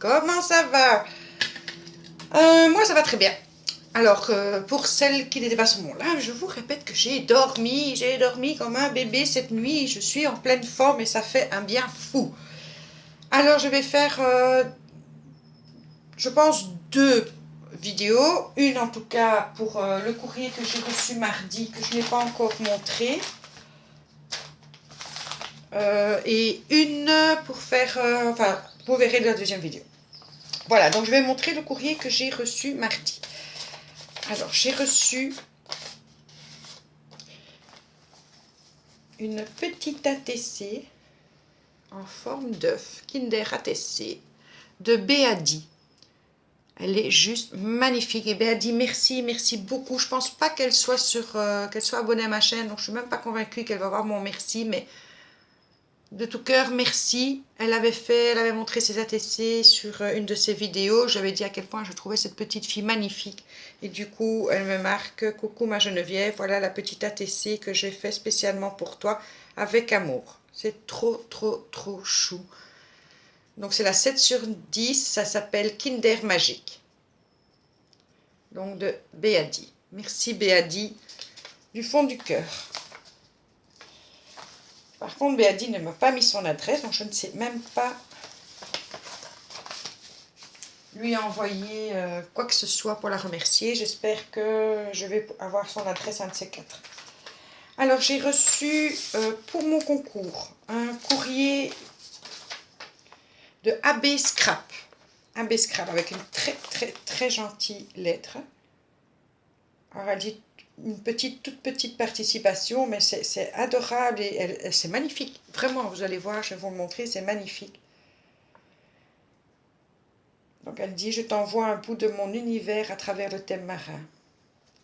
Comment ça va? Moi, ça va très bien. Alors, pour celles qui n'étaient pas sur mon live, je vous répète que j'ai dormi comme un bébé cette nuit. Je suis en pleine forme et ça fait un bien fou. Alors, je vais faire, je pense, 2 vidéos. Une, en tout cas, pour le courrier que j'ai reçu mardi, que je n'ai pas encore montré. Et une pour faire, enfin, vous verrez la deuxième vidéo. Voilà, donc je vais montrer le courrier que j'ai reçu mardi. Alors, j'ai reçu une petite ATC en forme d'œuf, Kinder ATC, de Béadi. Elle est juste magnifique. Et Béadi, merci, merci beaucoup. Je pense pas qu'elle soit qu'elle soit abonnée à ma chaîne, donc je suis même pas convaincue qu'elle va avoir mon merci, mais de tout cœur, merci. Elle avait montré ses ATC sur une de ses vidéos. J'avais dit à quel point je trouvais cette petite fille magnifique. Et du coup, elle me marque, coucou ma Geneviève, voilà la petite ATC que j'ai fait spécialement pour toi, avec amour. C'est trop, trop, trop chou. Donc c'est la 7/10, ça s'appelle Kinder Magique. Donc de Béadi. Merci Béadi, du fond du cœur. Par contre, Béadi ne m'a pas mis son adresse, donc je ne sais même pas lui envoyer quoi que ce soit pour la remercier. J'espère que je vais avoir son adresse, un de ces 4. Alors, j'ai reçu pour mon concours un courrier de AB Scrap. AB Scrap avec une très, très, très gentille lettre. Alors, elle dit une toute petite participation, mais c'est adorable et c'est magnifique. Vraiment, vous allez voir, je vais vous le montrer, c'est magnifique. Donc elle dit, je t'envoie un bout de mon univers à travers le thème marin.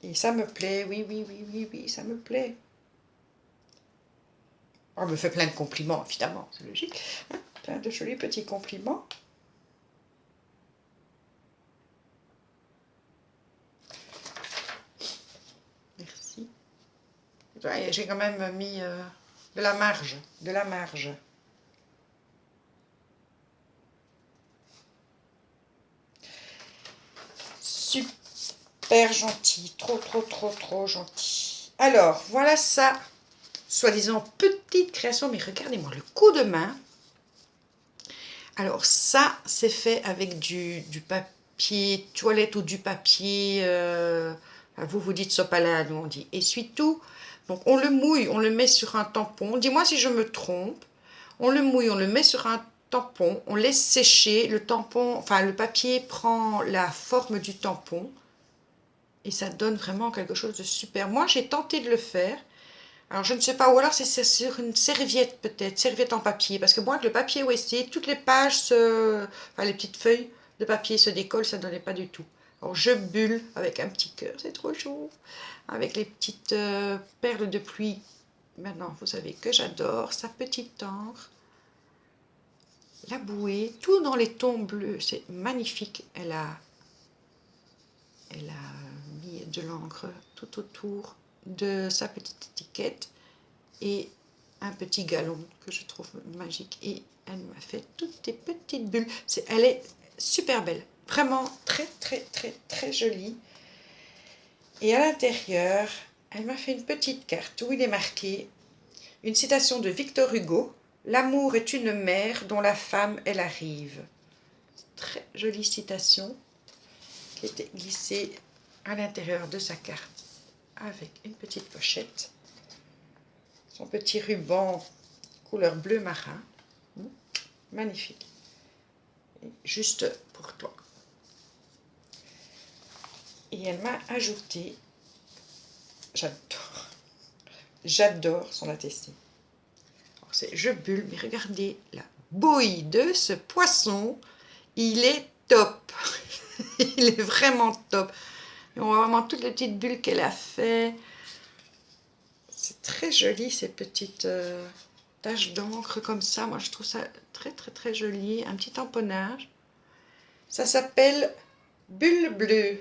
Et ça me plaît, oui, oui, oui, oui, oui, ça me plaît. On me fait plein de compliments, évidemment, c'est logique. Hein, plein de jolis petits compliments. Merci. J'ai quand même mis de la marge, de la marge. Super gentil, trop, trop, trop, trop gentil. Alors, voilà ça, soi-disant petite création, mais regardez-moi le coup de main. Alors ça, c'est fait avec du papier toilette ou du papier, vous vous dites sopalin, nous on dit essuie-tout. Donc on le mouille, on le met sur un tampon. Dis-moi si je me trompe. On le mouille, on le met sur un tampon, on laisse sécher. Le tampon, enfin le papier prend la forme du tampon. Et ça donne vraiment quelque chose de super. Moi, j'ai tenté de le faire. Alors, je ne sais pas, ou alors c'est sur une serviette peut-être, serviette en papier. Parce que moi, avec le papier OSC, toutes les pages, enfin les petites feuilles de papier se décollent, ça ne donnait pas du tout. Alors, je bulle avec un petit cœur, c'est trop chaud. Avec les petites perles de pluie. Maintenant, vous savez que j'adore sa petite encre. La bouée, tout dans les tons bleus, c'est magnifique. Elle a mis de l'encre tout autour de sa petite étiquette et un petit galon que je trouve magique. Et elle m'a fait toutes des petites bulles. Elle est super belle, vraiment très très très très jolie. Et à l'intérieur, elle m'a fait une petite carte où il est marqué une citation de Victor Hugo. L'amour est une mer dont la femme est la rive. Très jolie citation qui était glissée à l'intérieur de sa carte avec une petite pochette, son petit ruban couleur bleu marin, magnifique, et juste pour toi. Et elle m'a ajouté, j'adore son ATC. C'est je bulle, mais regardez la bouille de ce poisson, il est top. Il est vraiment top. Et on voit vraiment toutes les petites bulles qu'elle a fait. C'est très joli ces petites taches d'encre comme ça. Moi je trouve ça très très très joli. Un petit tamponnage. Ça s'appelle Bulle Bleue.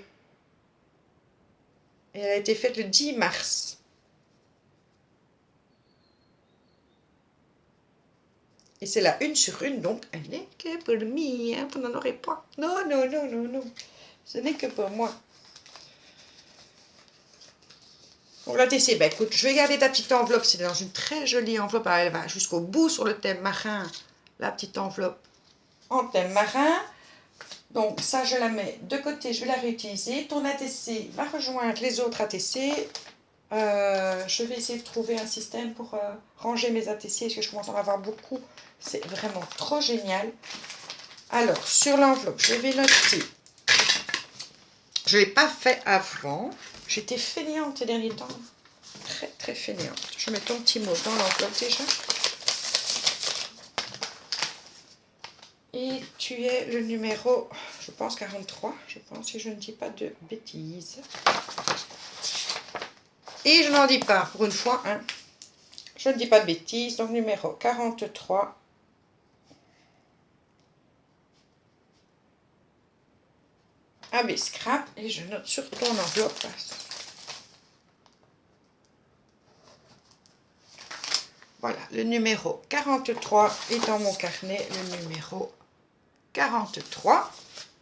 Et elle a été faite le 10 mars. Et c'est la 1/1, donc elle n'est que pour moi, hein, vous n'en aurez pas. Non, non, non, non, non. Ce n'est que pour moi. Pour la TC, ben écoute, je vais garder ta petite enveloppe. C'est dans une très jolie enveloppe. Elle va jusqu'au bout sur le thème marin. La petite enveloppe en thème marin. Donc ça, je la mets de côté. Je vais la réutiliser. Ton ATC va rejoindre les autres ATC. Je vais essayer de trouver un système pour ranger mes ATC. Parce que je commence à en avoir beaucoup. C'est vraiment trop génial. Alors, sur l'enveloppe, je vais noter. Je ne l'ai pas fait avant. J'étais fainéante ces derniers temps. Très, très fainéante. Je mets ton petit mot dans l'enveloppe déjà. Et tu es le numéro, je pense 43. Je pense, si je ne dis pas de bêtises. Et je n'en dis pas, pour une fois. Hein. Je ne dis pas de bêtises. Donc, numéro 43. AB Scrap. Et je note sur ton enveloppe. Voilà, le numéro 43 est dans mon carnet, le numéro 43.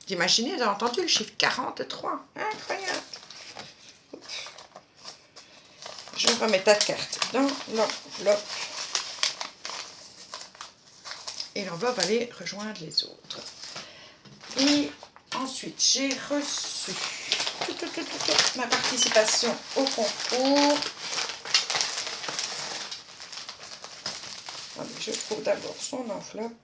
Vous imaginez, vous avez entendu le chiffre 43, incroyable. Je remets ta carte dans l'enveloppe. Et l'enveloppe va aller rejoindre les autres. Et ensuite, j'ai reçu ma participation au concours. Je trouve d'abord son enveloppe.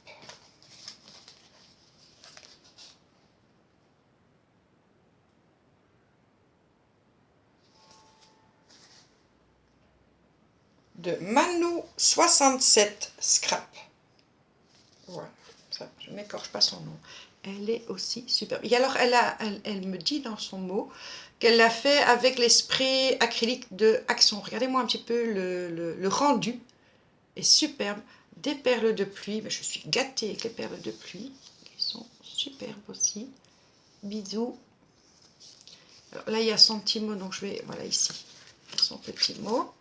De Manu 67 Scrap. Voilà, ça, je n'écorche pas son nom. Elle est aussi superbe. Et alors, elle me dit dans son mot qu'elle l'a fait avec les sprays acryliques de Action. Regardez-moi un petit peu le rendu. Est superbe. Des perles de pluie. Je suis gâtée avec les perles de pluie. Qui sont superbes aussi. Bisous. Alors là, il y a son petit mot. Donc, je vais... Voilà, ici. Son petit mot.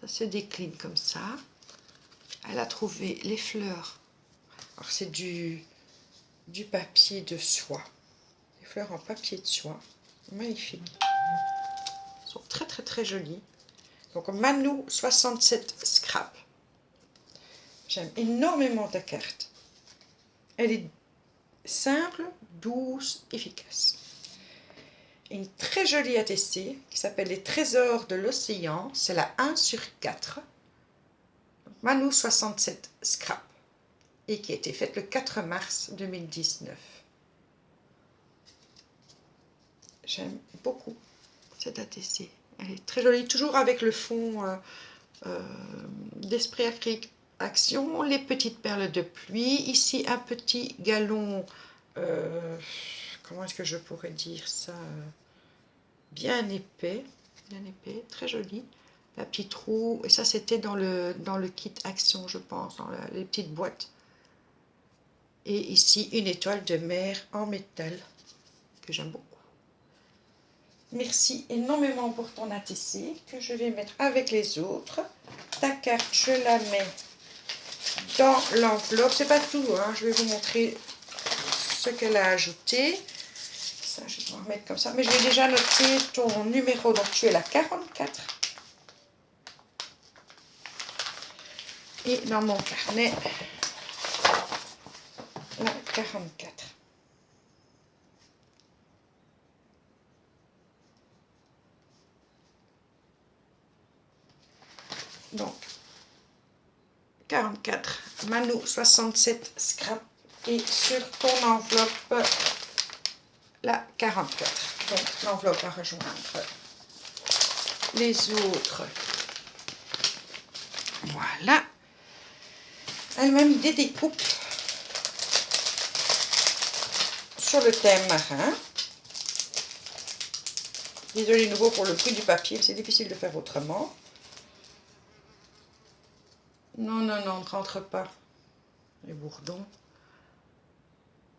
Ça se décline comme ça. Elle a trouvé les fleurs. Alors, c'est du papier de soie. Des fleurs en papier de soie. Magnifique. Elles sont très, très, très jolies. Donc, Manu 67 Scrap. J'aime énormément ta carte. Elle est simple, douce, efficace. Une très jolie ATC qui s'appelle les Trésors de l'Océan. C'est la 1/4. Manu 67 Scrap. Et qui a été faite le 4 mars 2019. J'aime beaucoup cette ATC. Elle est très jolie, toujours avec le fond d'esprit acrylique Action, les petites perles de pluie. Ici, un petit galon, comment est-ce que je pourrais dire ça, bien épais, très joli. La petite roue, et ça c'était dans le kit Action, je pense, dans les petites boîtes. Et ici, une étoile de mer en métal, que j'aime beaucoup. Merci énormément pour ton ATC, que je vais mettre avec les autres. Ta carte, je la mets dans l'enveloppe. C'est pas tout, hein. Je vais vous montrer ce qu'elle a ajouté. Ça, je vais remettre comme ça. Mais je vais déjà noter ton numéro. Donc, tu es la 44. Et dans mon carnet, la 44. Donc, 44, Manu 67 Scrap et sur ton enveloppe, la 44. Donc, l'enveloppe va rejoindre les autres. Voilà. Elle m'a mis des découpes sur le thème marin. Désolée nouveau pour le prix du papier, c'est difficile de faire autrement. Non, non, non, ne rentre pas. Les bourdons.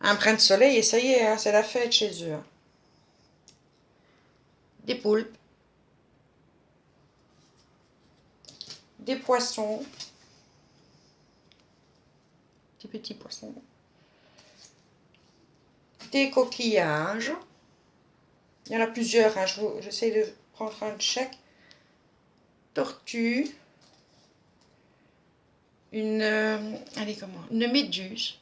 Un brin de soleil et ça y est, hein, c'est la fête chez eux. Hein. Des poulpes. Des poissons. petits poissons. Des coquillages. Il y en a plusieurs, hein. J'essaie de prendre un de chaque. Tortue. Une méduse.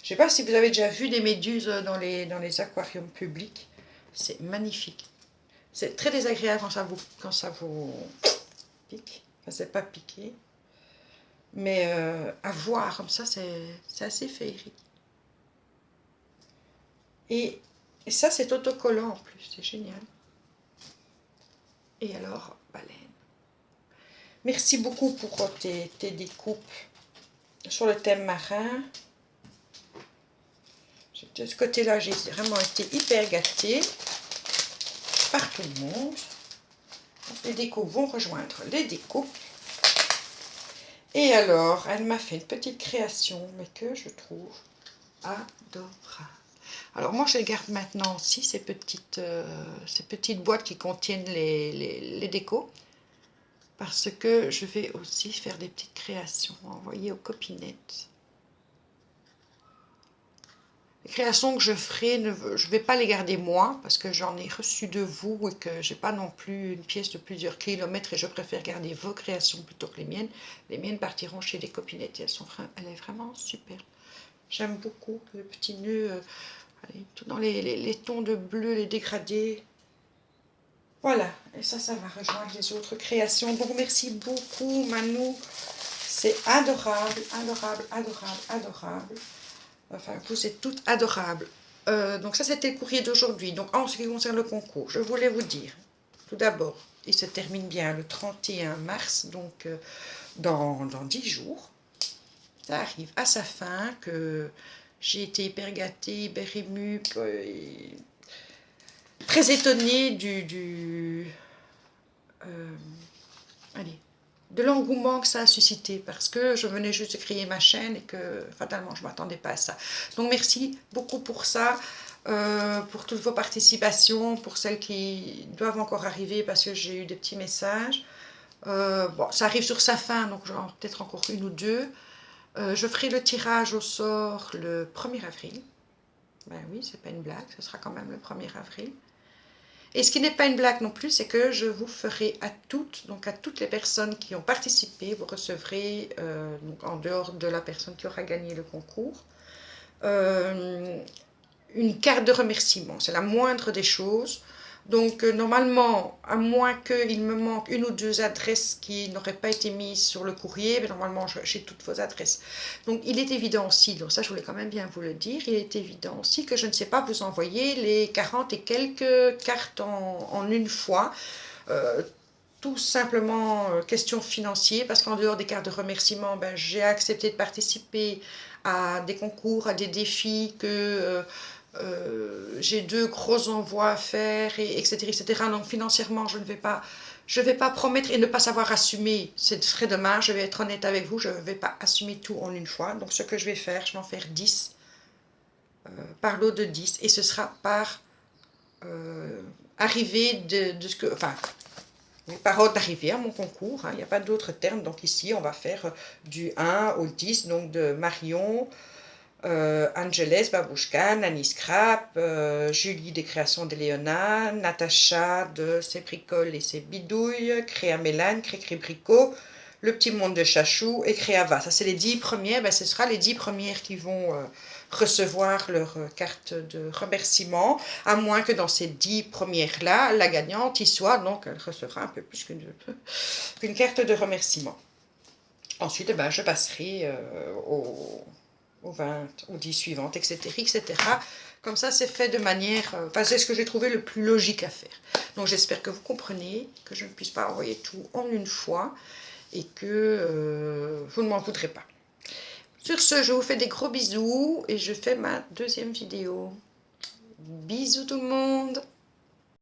Je ne sais pas si vous avez déjà vu des méduses dans les aquariums publics. C'est magnifique. C'est très désagréable quand ça vous pique. Enfin, c'est pas piqué. Mais à voir comme ça, c'est assez féerique. Et ça, c'est autocollant en plus. C'est génial. Et alors, baleine. Merci beaucoup pour tes découpes sur le thème marin. De ce côté-là, j'ai vraiment été hyper gâtée par tout le monde. Les découpes vont rejoindre les découpes. Et alors, elle m'a fait une petite création, mais que je trouve adorable. Alors moi, je les garde maintenant aussi, ces petites boîtes qui contiennent les décos. Parce que je vais aussi faire des petites créations envoyées aux copinettes. Les créations que je ferai, je ne vais pas les garder moi, parce que j'en ai reçu de vous et que j'ai pas non plus une pièce de plusieurs kilomètres et je préfère garder vos créations plutôt que les miennes. Les miennes partiront chez les copinettes et elle est vraiment super. J'aime beaucoup le petit nœud, tout dans les tons de bleu, les dégradés. Voilà, et ça va rejoindre les autres créations. Donc merci beaucoup Manou, c'est adorable, adorable, adorable, adorable. Enfin, vous êtes toutes adorables. Donc ça, c'était le courrier d'aujourd'hui. Donc en ce qui concerne le concours, je voulais vous dire, tout d'abord, il se termine bien le 31 mars, donc dans 10 jours. Ça arrive à sa fin, que j'ai été hyper gâtée, hyper émue, très étonnée de l'engouement que ça a suscité, parce que je venais juste de créer ma chaîne et que fatalement je ne m'attendais pas à ça. Donc merci beaucoup pour ça, pour toutes vos participations, pour celles qui doivent encore arriver parce que j'ai eu des petits messages. Bon, ça arrive sur sa fin, donc j'en peut-être encore une ou deux. Je ferai le tirage au sort le 1er avril. Ben oui, c'est pas une blague, ce sera quand même le 1er avril. Et ce qui n'est pas une blague non plus, c'est que je vous ferai à toutes, donc à toutes les personnes qui ont participé, vous recevrez, donc en dehors de la personne qui aura gagné le concours, une carte de remerciement. C'est la moindre des choses. Donc normalement, à moins qu'il me manque une ou deux adresses qui n'auraient pas été mises sur le courrier, mais normalement j'ai toutes vos adresses. Donc il est évident aussi, donc ça je voulais quand même bien vous le dire, il est évident aussi que je ne sais pas vous envoyer les 40 et quelques cartes en une fois. Tout simplement question financière, parce qu'en dehors des cartes de remerciement, ben, j'ai accepté de participer à des concours, à des défis que... j'ai 2 gros envois à faire, etc., etc. Donc financièrement, je ne vais pas promettre et ne pas savoir assumer. C'est très dommage, je vais être honnête avec vous, je ne vais pas assumer tout en une fois. Donc ce que je vais faire, je vais en faire 10, par lot de 10, et ce sera par arrivée de ce que... Enfin, par ordre d'arrivée à mon concours, hein, il n'y a pas d'autre terme. Donc ici, on va faire du 1 au 10, donc de Marion... Angeles, Babouchka, Nanny Scrap, Julie des créations de Léona, Natacha de ses bricoles et ses bidouilles, Créa Mélane, Cré Bricot, Le Petit Monde de Chachou et Créava. Ça, c'est les 10 premières. Ben, ce sera les 10 premières qui vont recevoir leur carte de remerciement, à moins que dans ces 10 premières-là, la gagnante y soit, donc elle recevra un peu plus qu'une carte de remerciement. Ensuite, ben, je passerai aux 20, aux 10 suivantes, etc., etc. Comme ça, c'est fait de manière... Enfin, c'est ce que j'ai trouvé le plus logique à faire. Donc, j'espère que vous comprenez, que je ne puisse pas envoyer tout en une fois et que vous ne m'en voudrez pas. Sur ce, je vous fais des gros bisous et je fais ma deuxième vidéo. Bisous tout le monde!